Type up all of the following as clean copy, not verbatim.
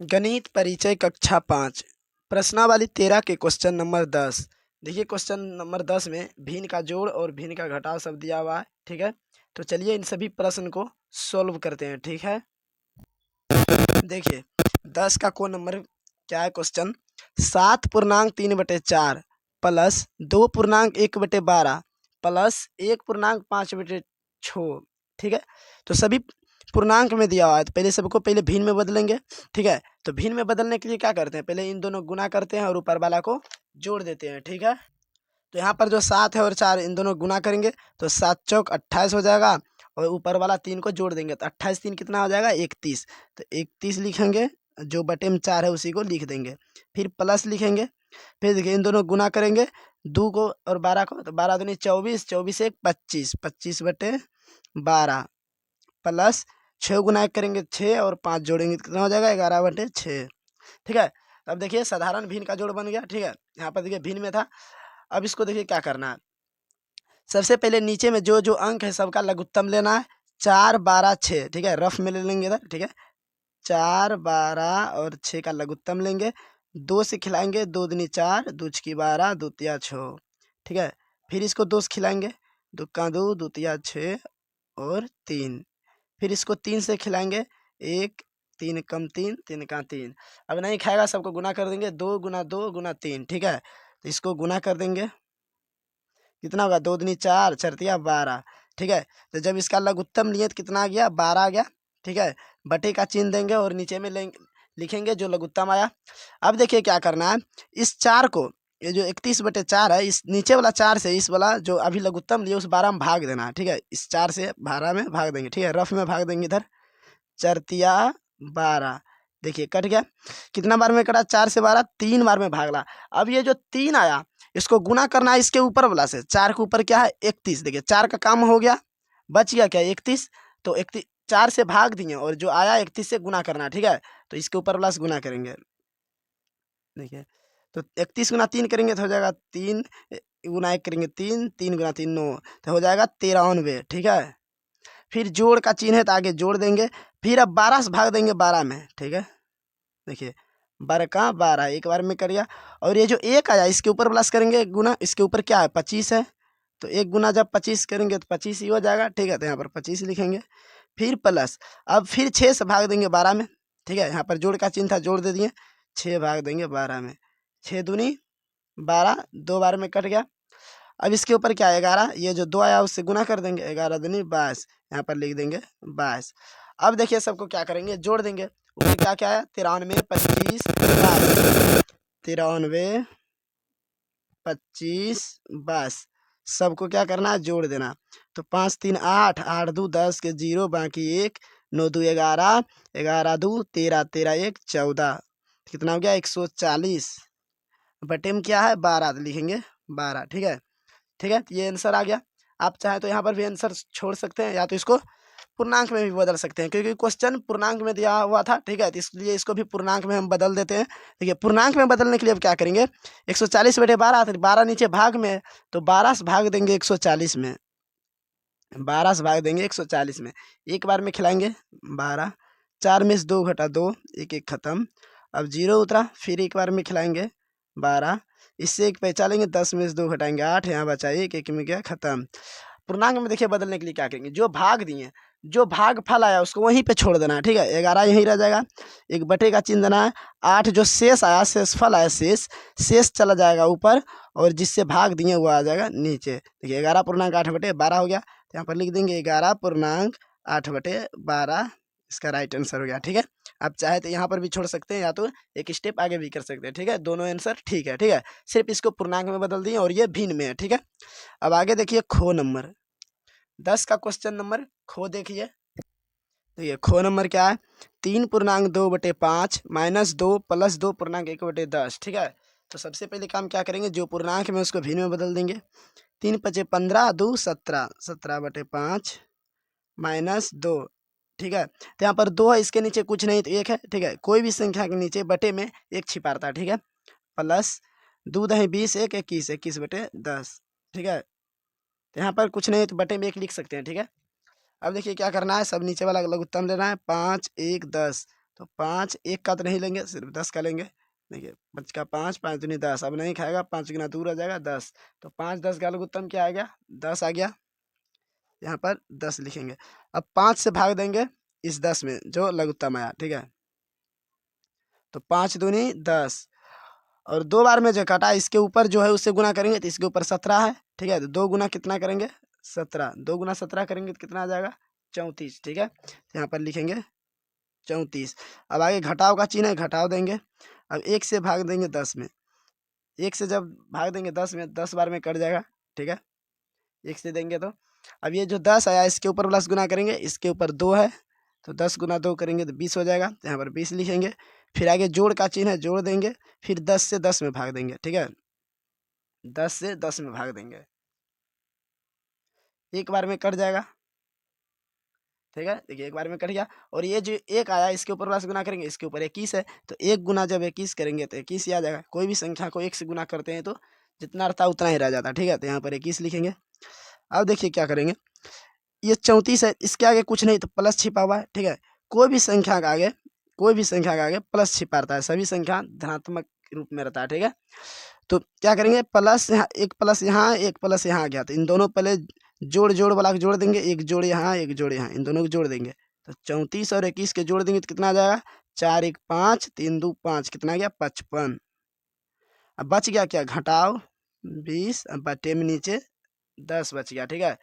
गणित परिचय कक्षा 5 प्रश्नावली 13 के क्वेश्चन नंबर 10। देखिए क्वेश्चन नंबर 10 में भिन्न का जोड़ और भिन्न का घटाव सब दिया हुआ है। ठीक है, तो चलिए इन सभी प्रश्न को सॉल्व करते हैं। ठीक है, देखिए 10 का को नंबर क्या है क्वेश्चन। 7.3/4 plus 2.1/12 plus 1.5/6। ठीक है, तो सभी पूर्णांक में दिया हुआ है, तो पहले सबको पहले भिन्न में बदलेंगे। ठीक है, तो भिन्न में बदलने के लिए क्या करते हैं, पहले इन दोनों गुना करते हैं और ऊपर वाला को जोड़ देते हैं। ठीक है, तो यहाँ पर जो 7 है और 4 इन दोनों गुना करेंगे तो 7 चौक 28 हो जाएगा और ऊपर वाला 3 को जोड़ देंगे तो 28 3 कितना हो जाएगा 31। तो 31 लिखेंगे, जो बटे में 4 है उसी को लिख देंगे, फिर प्लस लिखेंगे। फिर देखिए इन दोनों गुना करेंगे 2 को और 12 को, तो 12 दूनी 24, 24 एक 25, 25/12 प्लस 6 गुना एक करेंगे 6 और 5 जोड़ेंगे तो कितना हो जाएगा 11/6। ठीक है, अब देखिए साधारण भिन्न का जोड़ बन गया। ठीक है, यहाँ पर देखिए भिन्न में था। अब इसको देखिए क्या करना है, सबसे पहले नीचे में जो जो अंक है सबका लघुत्तम लेना है। 4 12 6। ठीक है, रफ में ले लेंगे इधर। ठीक है, 4 12 और 6 का लघुत्तम लेंगे, 2 से खिलाएंगे, 2 दूनी 4, 2 छकी 12, 2 तिया 6। ठीक है, फिर इसको 2 से खिलाएंगे, 2 का 2, 2 तिया 6 और 3। फिर इसको 3 से खिलाएंगे, 1 3 कम 3, 3 का 3। अब नहीं खाएगा सबको गुना कर देंगे, 2 गुना 2 गुना 3। ठीक है, तो इसको गुना कर देंगे, कितना होगा 2 दूनी 4, 4 तिया 12। ठीक है, तो जब इसका लघुत्तम लिए तो कितना आ गया 12 आ गया। ठीक है, बटे का चिन्ह देंगे और नीचे में लिखेंगे जो लघुत्तम आया। अब देखिए क्या करना है, इस 4 को, ये जो 31/4 है, इस नीचे वाला 4 से इस वाला जो अभी लघुत्तम लिए उस 12 में भाग देना है। ठीक है, इस 4 से 12 में भाग देंगे। ठीक है, रफ में भाग देंगे इधर, 4 तिया 12। देखिए कट गया, कितना बार में कटा 4 से 12 3 बार में भागला। अब ये जो 3 आया इसको गुना करना है इसके ऊपर वाला से, 4 के ऊपर क्या है 31। देखिए 4 का काम हो गया, बच गया क्या 31। तो 31 4 से भाग दिए और जो आया 31 से गुना करना है। ठीक है, तो इसके ऊपर वाला से गुना करेंगे। देखिए तो 31 गुना 3 करेंगे तो हो जाएगा 3 गुना 1 करेंगे 3, 3 गुना 3 9, तो हो जाएगा 93। ठीक है, फिर जोड़ का चिन्ह है तो आगे जोड़ देंगे। फिर अब 12 से भाग देंगे 12 में। ठीक है, देखिए 12 का 12 एक बार में करिए। और ये जो 1 आया इसके ऊपर प्लस करेंगे गुना, इसके ऊपर क्या है 25 है, तो 1 गुना जब 25 करेंगे तो 25 ही हो जाएगा। ठीक है, तो यहाँ पर 25 लिखेंगे, फिर प्लस। अब फिर 6 से भाग देंगे 12 में। ठीक है, यहाँ पर जोड़ का चिन्ह था जोड़ दे दिए, 6 भाग देंगे 12 में, 6 दूनी 12, 2 बार में कट गया। अब इसके ऊपर क्या है 11, ये जो 2 आया उससे गुना कर देंगे, 11 दूनी 22, यहाँ पर लिख देंगे 22। अब देखिए सबको क्या करेंगे जोड़ देंगे, ऊपर क्या क्या है 93 25 22, 93 25 22, सबको क्या करना है जोड़ देना। तो 5 3 8, 8 2 10 के 0 बाकी 1, 9 2 11, 11 2 13, 13 1 14, कितना हो गया 140। बटे में क्या है 12 तो लिखेंगे 12। ठीक है, ठीक है, ये आंसर आ गया। आप चाहे तो यहाँ पर भी आंसर छोड़ सकते हैं या तो इसको पूर्णांक में भी बदल सकते हैं, क्योंकि क्वेश्चन पूर्णांक में दिया हुआ था। ठीक है, तो इसलिए इसको भी पूर्णांक में हम बदल देते हैं। देखिए पूर्णांक में बदलने के लिए अब क्या करेंगे, 140/12 तो 12 नीचे भाग में, तो 12 से भाग देंगे 140 में, 12 से भाग देंगे 140 में, एक बार में खिलाएंगे 12, 4 में से 2 घटा 2, 1 1 खत्म। अब 0 उतरा, फिर एक बार में खिलाएंगे 12, इससे 1 पहचानेंगे, 10 में से 2 घटाएंगे 8, यहाँ बचा 1, 1 में गया खत्म। पूर्णांक में देखिए बदलने के लिए क्या करेंगे, जो भाग दिए, जो भाग फल आया उसको वहीं पे छोड़ देना है। ठीक है, 11 यहीं रह जाएगा, एक बटे का चिन्ह देना है। 8 जो शेष आया, शेष फल आया, शेष शेष चला जाएगा ऊपर, और जिससे भाग दिए वो आ जाएगा नीचे। देखिए 11.8/12 हो गया, तो यहाँ पर लिख देंगे 11.8/12, इसका राइट आंसर हो गया। ठीक है, आप चाहे तो यहाँ पर भी छोड़ सकते हैं या तो एक स्टेप आगे भी कर सकते हैं। ठीक है, दोनों आंसर ठीक है। ठीक है, सिर्फ इसको पूर्णांक में बदल दिए और ये भिन्न में है। ठीक है, अब आगे देखिए खो नंबर 10 का क्वेश्चन नंबर खो देखिए। तो ये खो नंबर क्या है, 3.2/5 -2 + 2.1/10। ठीक है, तो सबसे पहले काम क्या करेंगे, जो पूर्णांक में उसको भिन्न में बदल देंगे। 3 × 5 = 15, 2 17, 17/5 -2। ठीक है, तो यहाँ पर 2 है, इसके नीचे कुछ नहीं तो 1 है। ठीक है, कोई भी संख्या के नीचे बटे में 1 छिपाता है। ठीक है, प्लस 2 × 20 1 21, 21/10। ठीक है, तो यहाँ पर कुछ नहीं तो बटे में 1 लिख सकते हैं। ठीक है, अब देखिए क्या करना है, सब नीचे वाला लघुत्तम लेना है, 5 1 10, तो 5 1 का तो नहीं लेंगे, सिर्फ 10 का लेंगे। देखिए 5 का 5, 5 दूनी 10, अब नहीं खाएगा, 5 गुना दूर हो जाएगा 10। तो 5 10 का लघुत्तम क्या आ गया? 10 आ गया। यहाँ पर 10 लिखेंगे। अब 5 से भाग देंगे इस 10 में जो लघुत्तम आया, ठीक है। तो 5 दूनी 10, और 2 बार में जो काटा इसके ऊपर जो है उससे गुना करेंगे तो इसके ऊपर 17 है, ठीक है। तो 2 गुना कितना करेंगे? 17। 2 गुना 17 करेंगे तो कितना आ जाएगा? 34, ठीक है। तो यहाँ पर लिखेंगे 34। अब आगे घटाव का चिन्ह है, घटाव देंगे। अब 1 से भाग देंगे 10 में, 1 से जब भाग देंगे 10 में, 10 बार में कट जाएगा, ठीक है। 1 से देंगे तो अब ये जो 10 आया इसके ऊपर प्लस गुना करेंगे, इसके ऊपर 2 है, तो 10 गुना 2 करेंगे तो 20 हो जाएगा। तो यहाँ पर 20 लिखेंगे। फिर आगे जोड़ का चिन्ह है, जोड़ देंगे। फिर 10 से 10 में भाग देंगे, ठीक है। 10 से 10 में भाग देंगे, एक बार में कट जाएगा, ठीक है। देखिए एक बार में कट गया। और ये जो 1 आया इसके ऊपर प्लस गुना करेंगे, इसके ऊपर 21 है, तो 1 गुना जब 21 करेंगे तो 21 ही आ जाएगा। कोई भी संख्या को 1 से गुना करते हैं तो जितना रहता है उतना ही रह जाता है, ठीक है। तो यहाँ पर 21 लिखेंगे। अब देखिए क्या करेंगे, ये 34 है, इसके आगे कुछ नहीं तो प्लस छिपा हुआ है, ठीक है। कोई भी संख्या के आगे, कोई भी संख्या के आगे प्लस छिपा रहता है, सभी संख्या धनात्मक रूप में रहता है, ठीक है। तो क्या करेंगे, प्लस यहाँ, एक प्लस यहाँ, एक प्लस यहाँ आ गया, तो इन दोनों पहले जोड़ जोड़ वाला को जोड़ देंगे, एक जोड़ यहाँ, एक जोड़ यहाँ, इन दोनों को जोड़ देंगे। तो 34 और 21 के जोड़ देंगे तो कितना आ जाएगा? 4 1 5, 3 2 5, कितना आ गया? 55। अब बच गया क्या? घटाव 20, अब बटे में नीचे 10 बच गया, ठीक है।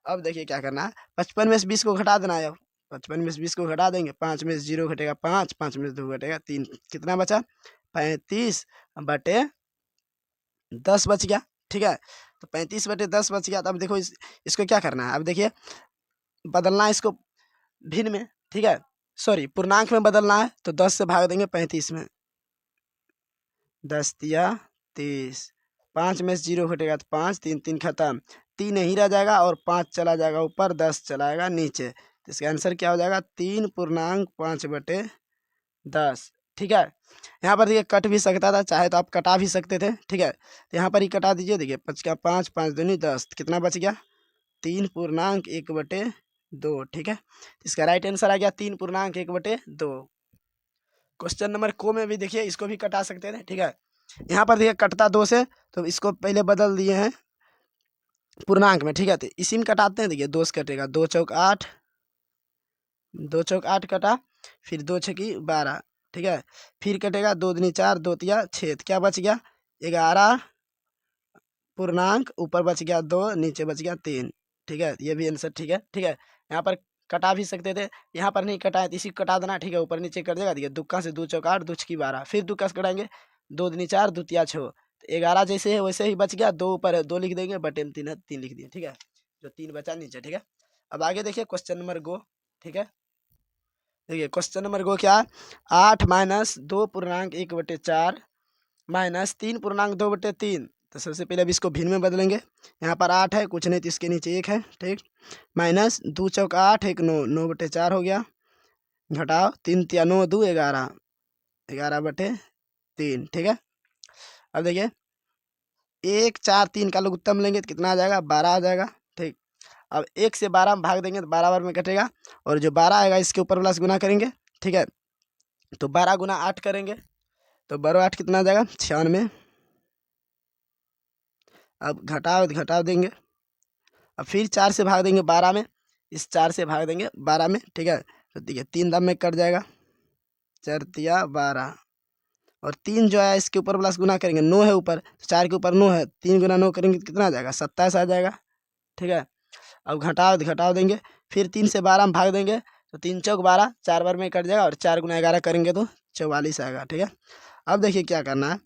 अब देखिए क्या करना है, 55 में से 20 को घटा देना है। अब 55 में से 20 को घटा देंगे, 5 में से 0 घटेगा 5, 5 में से 2 घटेगा 3, कितना बचा? 35 बटे 10 बच गया, ठीक है। तो 35 बटे 10 बच गया। तो अब देखो इसको क्या करना है, अब देखिए बदलना है इसको भिन्न में, ठीक है, सॉरी पूर्णांक में बदलना है। तो 10 से भाग देंगे 35 में, 10 तिया 30, 5 में से 0 घटेगा तो 5, 3 3 खत्म, 3 यहीं रह जाएगा और 5 चला जाएगा ऊपर, 10 चलाएगा नीचे। तो इसका आंसर क्या हो जाएगा? 3.5 बटे 10, ठीक है। यहाँ पर देखिए कट भी सकता था, चाहे तो आप कटा भी सकते थे, ठीक है। तो यहाँ पर ही कटा दीजिए। देखिए 5 का 5, 5 दूनी 10, कितना बच गया? 3.1 बटे 2, ठीक है। इसका राइट आंसर आ गया 3.1 बटे 2। क्वेश्चन नंबर को में भी देखिए इसको भी कटा सकते थे, ठीक है। यहाँ पर देखिए कटता 2 से, तो इसको पहले बदल दिए हैं पूर्णांक में, ठीक है। तो इसी में कटाते हैं। देखिए 2 से कटेगा, 2 चौक 8, 2 चौक 8 कटा, फिर 2 छकी 12, ठीक है। फिर कटेगा 2 दूनी 4, 2 तिया 6, क्या बच गया? 11 पूर्णांक, ऊपर बच गया 2, नीचे बच गया 3, ठीक है। ये भी आंसर ठीक है, ठीक है। यहाँ पर कटा भी सकते थे, यहाँ पर नहीं कटा है तो इसी को कटा देना, ठीक है। ऊपर नीचे कर देगा। देखिए दुक्का से 2 चौक 8, 2 छकी 12, फिर दुक्का से कटाएंगे, 2 दूनी 4, 2 तिया 6, तो 11 जैसे है वैसे ही बच गया। 2 ऊपर है 2 लिख देंगे, बटे में 3 है 3 लिख दिए, ठीक है। जो 3 बचा नीचे, ठीक है। अब आगे देखिए क्वेश्चन नंबर गो, ठीक है। देखिए क्वेश्चन नंबर गो क्या है, 8 माइनस 2.1 बटे 4 माइनस 3.2 बटे 3। तो सबसे पहले अब इसको भिन्न में बदलेंगे। यहाँ पर 8 है, कुछ नहीं तो इसके नीचे 1 है, ठीक। माइनस 2 चौक 8, 1 9, 9 बटे 4 हो गया। घटाओ 3 तिया 9, 2 11, 11 बटे 3, ठीक है। अब देखिए 1 4 3 का लघुत्तम लेंगे तो कितना आ जाएगा? 12 आ जाएगा, ठीक। अब 1 से 12 में भाग देंगे तो 12 बार में कटेगा, और जो 12 आएगा इसके ऊपर प्लस गुना करेंगे, ठीक है। तो 12 गुना 8 करेंगे, तो 12 8 कितना आ जाएगा? 96। अब घटाव देंगे। अब फिर 4 से भाग देंगे 12 में, इस 4 से भाग देंगे 12 में, ठीक है। तो देखिए 3 दाम में कट जाएगा, 4 तिया 12, और 3 जो है इसके ऊपर प्लस गुना करेंगे, 9 है ऊपर, तो 4 के ऊपर 9 है, 3 गुना 9 करेंगे तो कितना आ जाएगा? 27 आ जाएगा, ठीक है। अब घटाव देंगे, फिर 3 से 12 में भाग देंगे, तो 3 चौक 12, 4 बार में कट जाएगा, और 4 गुना 11 करेंगे तो 44 आएगा, ठीक है। अब देखिए क्या करना है,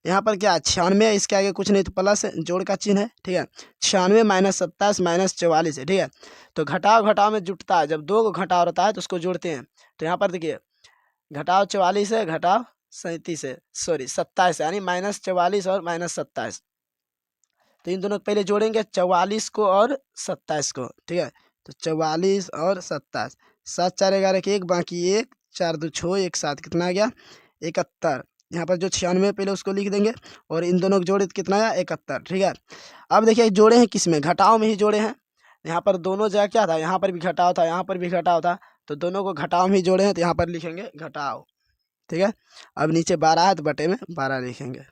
यहाँ पर क्या 96 है, इसके आगे कुछ नहीं तो प्लस जोड़ का चिन्ह है, ठीक है। 96 माइनस 27 माइनस 44 है, ठीक है। तो घटाव में जुटता है, जब 2 को घटाव रहता है तो उसको जोड़ते हैं। तो यहाँ पर देखिए घटाव 44 है, घटाव 37 है, सॉरी 27 है, यानी माइनस 44 और माइनस 27। तो इन दोनों को पहले जोड़ेंगे, 44 को और 27 को, ठीक है। तो 44 और 27, 7 4 11 के 1, बाकी 1 4 2 6 1 7, कितना आ गया? 71। यहाँ पर जो 96 पहले उसको लिख देंगे, और इन दोनों को जोड़े तो कितना आया? 71, ठीक है। अब देखिए जोड़े हैं किस में? घटाव में ही जोड़े हैं। यहाँ पर दोनों जगह क्या था, यहाँ पर भी घटाव था, यहाँ पर भी घटाव था, तो दोनों को घटाव में ही जोड़े हैं, तो यहाँ पर लिखेंगे घटाव। ठीक है, अब नीचे 12 है तो बटे में 12 लिखेंगे।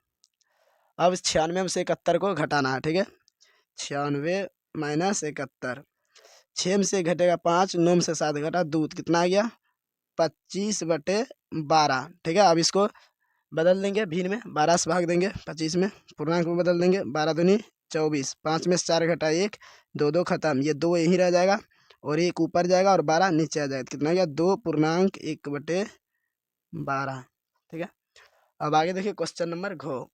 अब 96 में से 71 को घटाना है। ठीक है, 96 माइनस 71, 6 में से घटेगा 5, 9 में से 7 घटा 2, कितना आ गया 25/12। ठीक है, अब इसको बदल देंगे भिन्न में, 12 से भाग देंगे 25 में, पूर्णांक में बदल देंगे, 12 दूनी 24, 5 में से 4 घटा 1, 2 2 खत्म, ये 2 यहीं रह जाएगा और 1 ऊपर जाएगा और 12 नीचे आ जाएगा, कितना गया 2.1/12। ठीक है, अब आगे देखिए क्वेश्चन नंबर घ।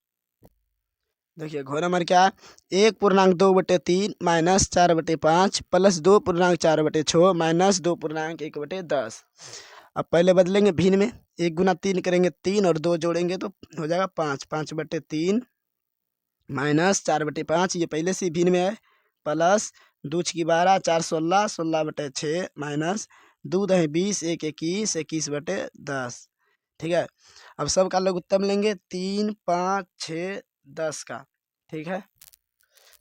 देखिए घ नंबर क्या है, 1.2/3 माइनस 4/5 प्लस 2.4/6 माइनस 2.1/10। अब पहले बदलेंगे भिन्न में, 1 गुना 3 करेंगे 3 और 2 जोड़ेंगे तो हो जाएगा 5, 5/3 माइनस 4/5, ये पहले से भिन्न में है, प्लस 2 की 12, 4 16, 16/6 माइनस 2 दही 20, 1 21, 21/10। ठीक है, अब सब का लघुत्तम लेंगे 3 5 6 10 का। ठीक है,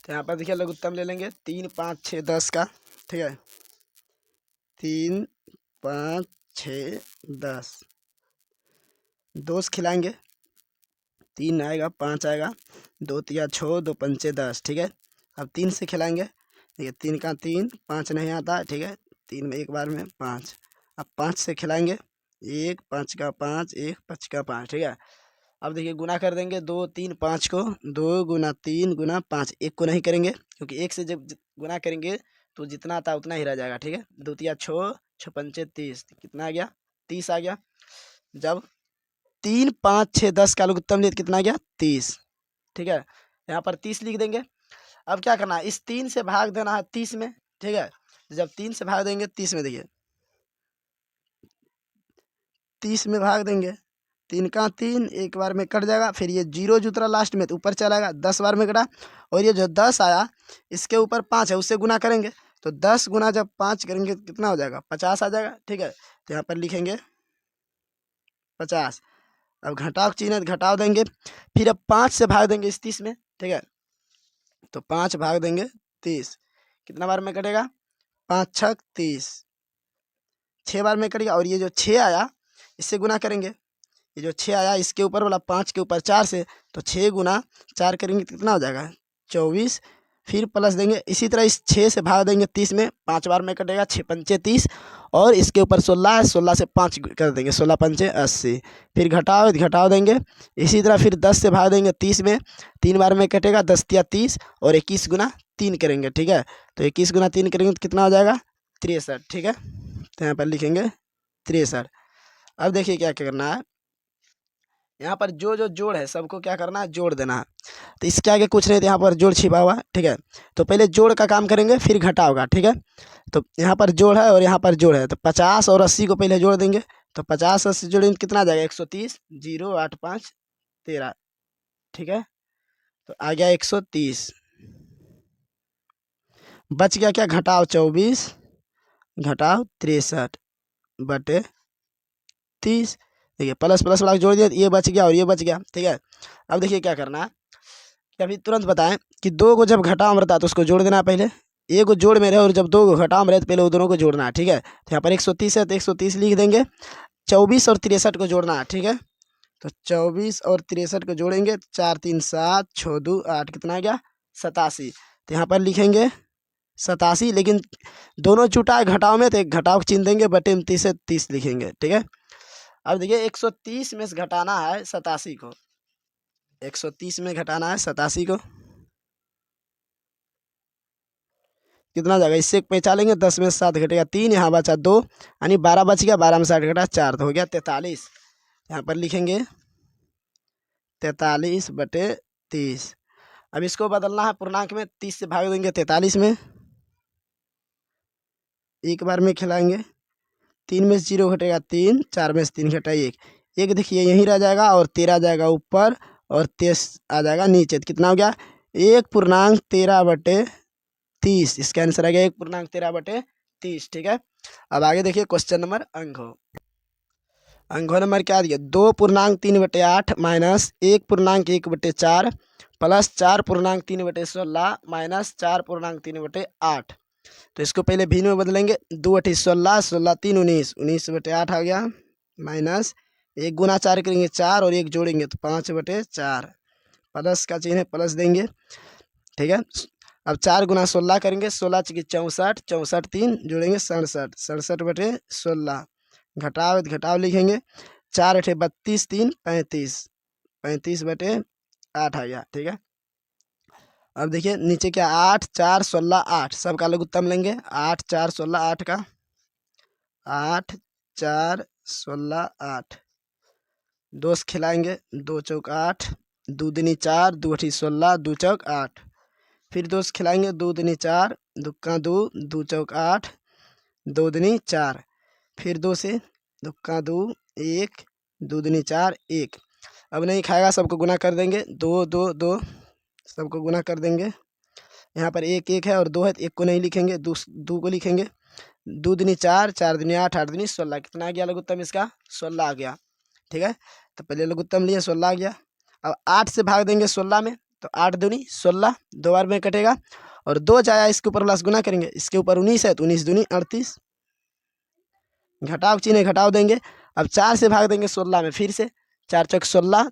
तो यहाँ पर देखिए लघुत्तम ले लेंगे 3 5 6 10 का। ठीक है, 3 5 6 10, 2 से खिलाएंगे, 3 आएगा 5 आएगा, 2 तिया 6, 2 पंचे 10। ठीक है, अब 3 से खिलाएंगे, देखिए 3 का 3, 5 नहीं आता। ठीक है, 3 में एक बार में 5, अब 5 से खिलाएंगे, 1 5 का 5, 1 5 का 5। ठीक है, अब देखिए गुना कर देंगे 2 3 5 को, 2 गुना 3 गुना 5, 1 को नहीं करेंगे क्योंकि 1 से जब गुना करेंगे तो जितना आता उतना ही रह जाएगा। ठीक है, 2 तिया 6, 6 पंचे 30, कितना आ गया 30 आ गया। जब 3 5 6 10 का लघुत्तम लिए कितना आ गया 30। ठीक है, यहाँ पर 30 लिख देंगे। अब क्या करना है, इस 3 से भाग देना है 30 में। ठीक है, जब 3 से भाग देंगे 30 में, देखिए 30 में भाग देंगे, 3 का 3 एक बार में कट जाएगा, फिर ये 0 जो उतरा लास्ट में तो ऊपर चलाएगा, 10 बार में कटा, और ये जो 10 आया इसके ऊपर 5 है उससे गुना करेंगे, तो 10 गुना जब 5 करेंगे तो कितना हो जाएगा 50 आ जाएगा। ठीक है, तो यहाँ पर लिखेंगे 50। अब घटाव चिन्ह है तो घटाव देंगे, फिर अब 5 से भाग देंगे इस 30 में। ठीक है, तो 5 भाग देंगे 30, कितना बार में कटेगा 5 6 30, 6 बार में कटेगा, और ये जो 6 आया इससे गुना करेंगे, ये जो 6 आया इसके ऊपर वाला 5 के ऊपर 4 से, तो 6 गुना 4 करेंगे तो कितना हो जाएगा 24, फिर प्लस देंगे, इसी तरह इस 6 से भाग देंगे 30 में, 5 बार में कटेगा, 6 पंचे 30, और इसके ऊपर 16 है, 16 से 5 कर देंगे, 16 पंचे 80, फिर घटाव देंगे, इसी तरह फिर 10 से भाग देंगे 30 में, 3 बार में कटेगा, 10 तिया 30, और 21 गुना 3 करेंगे। ठीक है, तो 21 गुना 3 करेंगे तो कितना हो जाएगा 63। ठीक है, तो यहाँ पर लिखेंगे 63। अब देखिए क्या करना है, यहाँ पर जो जो जोड़ है सबको क्या करना है जोड़ देना है, तो इसके आगे कुछ नहीं, तो यहाँ पर जोड़ छिपा हुआ है। ठीक है, तो पहले जोड़ का काम करेंगे फिर घटाव का। ठीक है, तो यहाँ पर जोड़ है और यहाँ पर जोड़ है, तो 50 और 80 को पहले जोड़ देंगे, तो 50 80 जोड़ेंगे कितना आ जाएगा 130, 0 8 5 13। ठीक है, तो आ गया 130, बच गया क्या घटाव 24 घटाव 63/30। देखिए प्लस प्लस वाला जोड़ दिया, ये बच गया और ये बच गया। ठीक है, अब देखिए क्या करना है कि अभी तुरंत बताएं कि 2 को जब घटाव में रहता है तो उसको जोड़ देना है पहले, एक को जोड़ में रहे और जब 2 को घटाव में रहे तो पहले वो दोनों को जोड़ना है। ठीक है, तो यहाँ पर 130 है तो 130 लिख देंगे, 24 और 63 को जोड़ना है। ठीक है, तो 24 और 63 को जोड़ेंगे, 4 3 7 6 2 8, कितना आ गया 87। तो यहाँ पर लिखेंगे 87, लेकिन दोनों छूटा है घटाव में तो एक घटाव चिन्ह देंगे, बटे में 30 से 30 लिखेंगे। ठीक है, अब देखिए 130 में से घटाना है 87 को, 130 में घटाना है 87 को, कितना जाएगा इससे पहचानेंगे, 10 में 7 घटेगा 3, यहाँ बचा 2, यानी 12 बच गया, 12 में 7 घटा 4, तो हो गया 43। यहाँ पर लिखेंगे 43/30। अब इसको बदलना है पूर्णांक में, 30 से भाग देंगे 43 में, एक बार में खिलाएंगे, 3 में से 0 घटेगा 3, 4 में से 3 घटा 1, एक देखिए यहीं रह जाएगा और 13 आ जाएगा ऊपर और 23 आ जाएगा नीचे, तो कितना हो गया 1.13/30। इसका आंसर आ गया 1.13/30। ठीक है, अब आगे देखिए क्वेश्चन नंबर अंक नंबर क्या दिया, 2.3/8 माइनस 1.1/4 प्लस 4.3/16 माइनस 4.3/8। तो इसको पहले भिन्न में बदलेंगे। 2 अठी 16, 16 3 19, 19/8 आ गया, माइनस 1 गुना 4 करेंगे 4 और 1 जोड़ेंगे तो 5/4, प्लस का चिन्ह है, प्लस देंगे, ठीक है। अब 4 गुना 16 करेंगे, 16 चौकी 64, 64 3 जोड़ेंगे 67, 67/16, घटाव घटाव लिखेंगे, 4 अठे 32 3 35, 35/8 आ गया, ठीक है। अब देखिए नीचे क्या 8 4 16 8 सबका लघुत्तम लेंगे। 8 4 16 8 का 8 4 16 8, 2 से खिलाएंगे, 2 चौक 8, 2 दूनी 4, 2 अठी 16, 2 चौक 8, फिर 2 से खिलाएंगे, 2 दूनी 4, 2 का 2, 2 चौक 8, 2 दूनी 4, फिर 2 से 2 का 2 1, 2 दूनी 4 1। अब नहीं खाएगा, सबको गुना कर देंगे, 2 2 2 सबको गुना कर देंगे। यहाँ पर 1 1 है और 2 है, तो 1 को नहीं लिखेंगे, 2 को लिखेंगे। 2 दूनी 4, 4 दूनी 8, 8 दूनी 16, कितना आ गया लघुत्तम इसका? 16 आ गया, ठीक है। तो पहले लघुत्तम लिए 16 आ गया। अब 8 से भाग देंगे 16 में, तो 8 दूनी 16, 2 बार में कटेगा, और 2 जाया इसके ऊपर प्लस गुना करेंगे, इसके ऊपर 19 है तो 19 दूनी 38, घटाव चिन्ह घटाव देंगे। अब 4 से भाग देंगे 16 में, फिर से 4 चौक 16,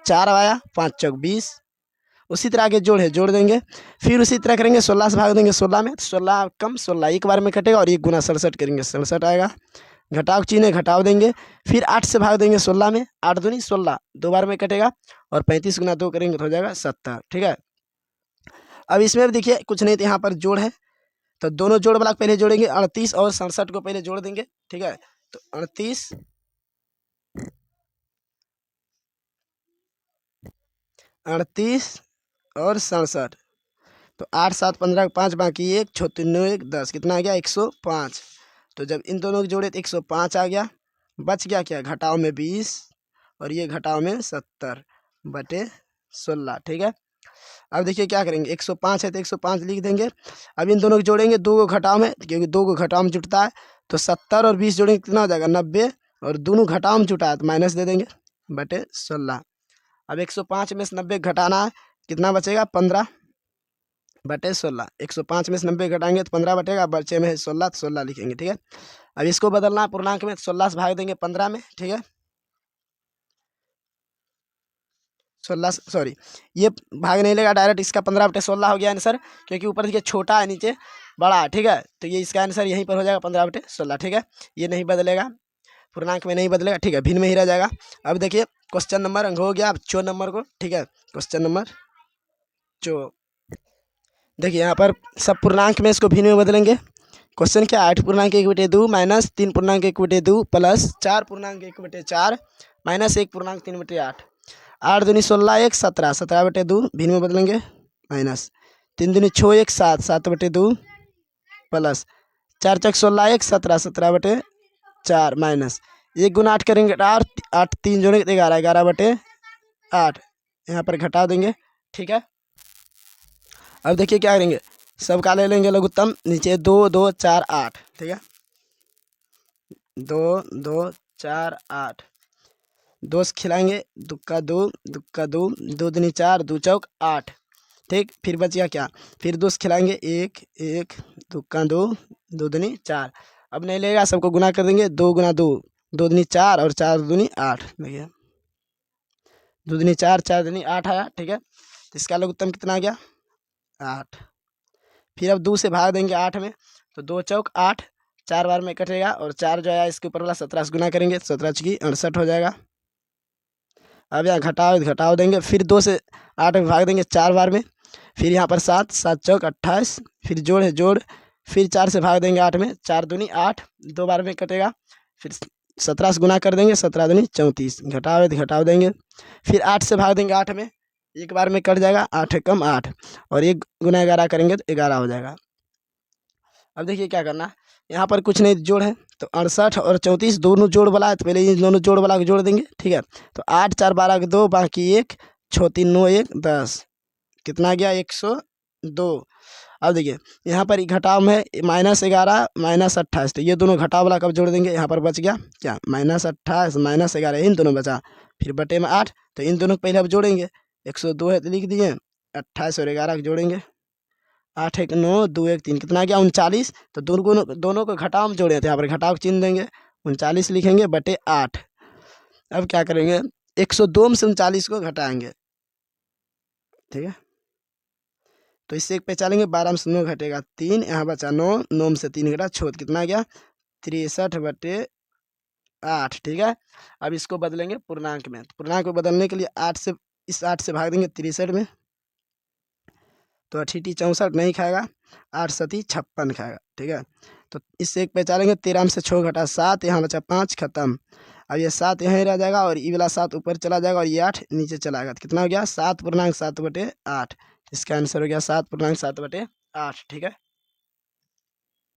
4 आया, 5 चौक 20, उसी तरह आगे जोड़ है, जोड़ देंगे। फिर उसी तरह करेंगे, 16 से भाग देंगे 16 में, तो 16 कम 16 एक बार में कटेगा, और 1 गुना 67 करेंगे, 67 आएगा, घटाव चिन्ह घटाव देंगे। फिर 8 से भाग देंगे 16 में, 8 दूनी 16, 2 बार में कटेगा, और 35 गुना 2 करेंगे तो हो जाएगा 70, ठीक है। अब इसमें भी देखिए कुछ नहीं, तो यहाँ पर जोड़ है, तो दोनों जोड़ वाला पहले जोड़ेंगे, 38 और 67 को पहले जोड़ देंगे, ठीक है। तो 38 और 67, तो 8 7 15 5 बाकी 1 6 3 9 1 10, कितना आ गया? 105। तो जब इन दोनों को जोड़े तो 105 आ गया, बच गया क्या? घटाव में 20 और ये घटाव में 70/16, ठीक है। अब देखिए क्या करेंगे, 105 है तो 105 लिख देंगे। अब इन दोनों को जोड़ेंगे, 2 को घटाव में, क्योंकि 2 को घटाव में जुटता है, तो 70 और 20 जोड़ेंगे, कितना हो जाएगा? 90, और दोनों घटाव में जुटा है तो माइनस दे देंगे बटे 16। अब 105 में से 90 घटाना है, कितना बचेगा? 15/16। 105 में से 90 घटाएंगे तो 15 बटेगा, बचे में है 16, तो 16 लिखेंगे, ठीक है। अब इसको बदलना है पूर्णांक में, 16 से भाग देंगे 15 में, ठीक है। 16 सॉरी, ये भाग नहीं लेगा, डायरेक्ट इसका 15/16 हो गया आंसर, क्योंकि ऊपर देखिए छोटा है नीचे बड़ा है, ठीक है। तो ये इसका आंसर यहीं पर हो जाएगा 15/16, ठीक है। ये नहीं बदलेगा, पूर्णांक में नहीं बदलेगा, ठीक है, भिन्न में ही रह जाएगा। अब देखिए क्वेश्चन नंबर अंक हो गया, अब 4 नंबर को, ठीक है। क्वेश्चन नंबर 4, देखिए यहाँ पर सब पूर्णांक में इसको भिन्न में बदलेंगे। क्वेश्चन क्या? 8.1/2 माइनस 3.1/2 प्लस 4.1/4 माइनस 1.3/8, 8 दूनी 16 1 17, 17/2 भिन्न में बदलेंगे, माइनस 3 दूनी 6 1 7, 7/2 प्लस 4 चौक 16 1 17, 17/4 माइनस 1 गुना 8 करेंगे 8, 8 3 जोड़ेंगे 11, 11/8, यहाँ पर घटा देंगे, ठीक है। अब देखिए क्या करेंगे, सबका ले लेंगे लघुत्तम, नीचे 2 2 4 8, ठीक है। 2 2 4 8, 2 से खिलाएंगे, 2 का 2, 2 का 2, 2 दूनी 4, 2 चौक 8, ठीक। फिर बच गया क्या? फिर 2 से खिलाएंगे, 1 1, 2 का 2, 2 दूनी 4। अब नहीं लेगा, सबको गुना कर देंगे, 2 गुना 2, 2 दूनी 4 और 4 दूनी 8, देखिए 2 दूनी 4, 4 दूनी 8 आया, ठीक है। तो इसका लघुत्तम कितना आ गया? 8। फिर अब 2 से भाग देंगे 8 में, तो 2 चौक 8, 4 बार में कटेगा, और 4 जो आया इसके ऊपर वाला 17 से गुना करेंगे, 17 की 68 हो जाएगा। अब यहाँ घटाव देंगे, फिर 2 से 8 में भाग देंगे 4 बार में, फिर यहाँ पर 7 7 चौक 28, फिर जोड़ है जोड़, फिर 4 से भाग देंगे 8 में, 4 दूनी 8, 2 बार में कटेगा, फिर 17 से गुना कर देंगे, 17 दूनी 34, घटाव देंगे, फिर 8 से भाग देंगे 8 में, एक बार में कट जाएगा, 8 है कम 8, और 1 गुना 11 करेंगे तो 11 हो जाएगा। अब देखिए क्या करना, यहाँ पर कुछ नहीं, जोड़ है, तो 68 और 34 दोनों जोड़ वाला है, तो पहले इन दोनों जोड़ वाला को जोड़ देंगे, ठीक है। तो 8 4 12 के 2, बाकी 1 6 3 9 1 10, कितना गया? 102। अब देखिए यहाँ पर घटाव में -11 -28, तो ये दोनों घटाव वाला कब जोड़ देंगे? यहाँ पर बच गया क्या? -28 -11, इन दोनों बचा, फिर बटे में 8, तो इन दोनों को पहले अब जोड़ेंगे, 102 है तो लिख दिए, 28 और 11 को जोड़ेंगे, 8 1 9 2 1 3 कितना आ गया 39। तो दोनों को घटाव में जोड़े थे, यहाँ पर घटाव का चिन्ह देंगे, 39 लिखेंगे बटे 8। अब क्या करेंगे 102 में से 39 को घटाएंगे, ठीक है। तो इससे एक पे चलेंगे, 12 में से 9 घटेगा 3, यहाँ बचा 9, 9 में से 3 घटा 6, कितना आ गया 63 बटे 8, ठीक है। अब इसको बदलेंगे पूर्णांक में, पूर्णांक को बदलने के लिए 8 से भाग देंगे 63 में, तो 8 64 नहीं खाएगा, 8 7 56 खाएगा, ठीक है। तो इससे एक पे चलेंगे, 13 में से 6 घटा 7, यहाँ बचा 5, खत्म। अब ये 7 यहाँ ही रह जाएगा और ये वाला 7 ऊपर चला जाएगा और ये 8 नीचे चला गया, तो कितना हो गया 7 पूर्णांक 7 बटे 8। इसका आंसर हो गया 7 पूर्णांक 7 बटे 8, ठीक है।